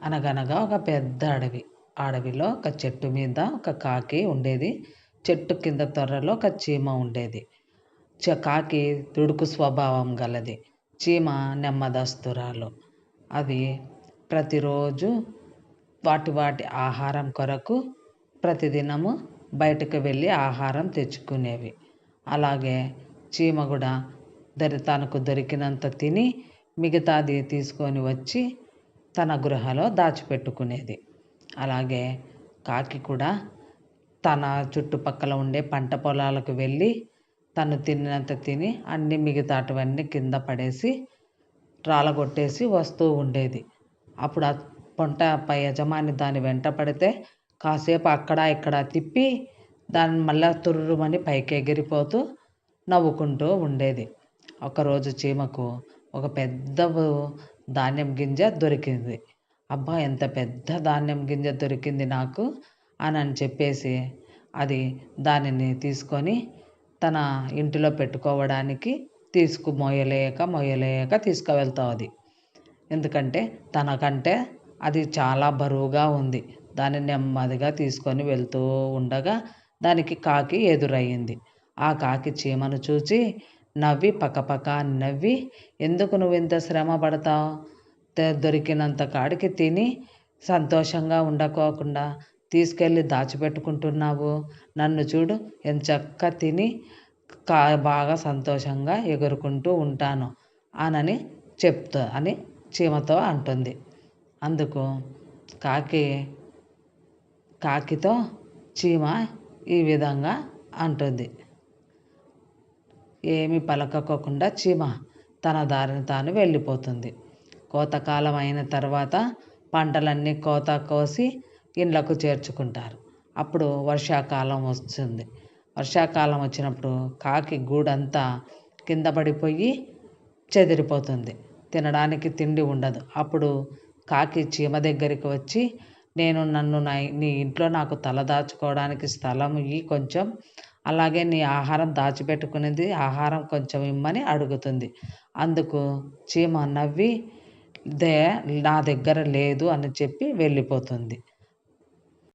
అనగనగా ఒక పెద్ద అడవి. ఆ అడవిలో ఒక చెట్టు మీద ఒక కాకి ఉండేది. చెట్టు కింద తొర్రలో ఒక చీమ ఉండేది. కాకి దుడుకు స్వభావం గలది. చీమ నెమ్మదస్తురాలు. అవి ప్రతిరోజు వాటి వాటి ఆహారం కొరకు ప్రతిదినము బయటకు వెళ్ళి ఆహారం తెచ్చుకునేవి. అలాగే చీమ కూడా తనకు దొరికినంత తిని మిగతాది తీసుకొని వచ్చి తన గృహలో దాచిపెట్టుకునేది. అలాగే కాకి కూడా తన చుట్టుపక్కల ఉండే పంట పొలాలకు వెళ్ళి తను తిన్నంత తిని అన్ని మిగతాటివన్నీ కింద పడేసి రాలగొట్టేసి వస్తూ ఉండేది. అప్పుడు ఆ పంట యజమాని దాని వెంట పడితే కాసేపు అక్కడ ఇక్కడ తిప్పి దాన్ని మళ్ళా తుర్రుమని పైకి ఎగిరిపోతూ నవ్వుకుంటూ ఉండేది. ఒకరోజు చీమకు ఒక పెద్ద ధాన్యం గింజ దొరికింది. అబ్బా, ఎంత పెద్ద ధాన్యం గింజ దొరికింది నాకు అని చెప్పేసి అది దానిని తీసుకొని తన ఇంటిలో పెట్టుకోవడానికి మొయ్యలేక తీసుకువెళ్తుంది. ఎందుకంటే తనకంటే అది చాలా బరువుగా ఉంది. దాన్ని నెమ్మదిగా తీసుకొని వెళ్తూ ఉండగా దానికి కాకి ఎదురయ్యింది. ఆ కాకి చీమను చూసి నవ్వి పక్కపక్క నవ్వి, ఎందుకు నువ్వు ఇంత శ్రమ పడతావు? దొరికినంత కాడికి తిని సంతోషంగా ఉండకోకుండా తీసుకెళ్ళి దాచిపెట్టుకుంటున్నావు. నన్ను చూడు, ఎంచక్క తిని బాగా సంతోషంగా ఎగురుకుంటూ ఉంటాను అని అని చీమతో అంటుంది. అందుకు కాకితో చీమ ఈ విధంగా అంటుంది. ఏమీ పలకకోకుండా చీమ తన దారిని తాను వెళ్ళిపోతుంది. కోతకాలం అయిన తర్వాత పంటలన్నీ కోత కోసి ఇండ్లకు చేర్చుకుంటారు. అప్పుడు వర్షాకాలం వస్తుంది. వర్షాకాలం వచ్చినప్పుడు కాకి గూడంతా కింద పడిపోయి చెదిరిపోతుంది. తినడానికి తిండి ఉండదు. అప్పుడు కాకి చీమ దగ్గరికి వచ్చి, నీ ఇంట్లో నాకు తల దాచుకోవడానికి స్థలం ఇయ్యి కొంచెం, అలాగే నీ ఆహారం దాచిపెట్టుకునేది ఆహారం కొంచెం ఇమ్మని అడుగుతుంది. అందుకు చీమ నవ్వి నా దగ్గర లేదు అని చెప్పి వెళ్ళిపోతుంది.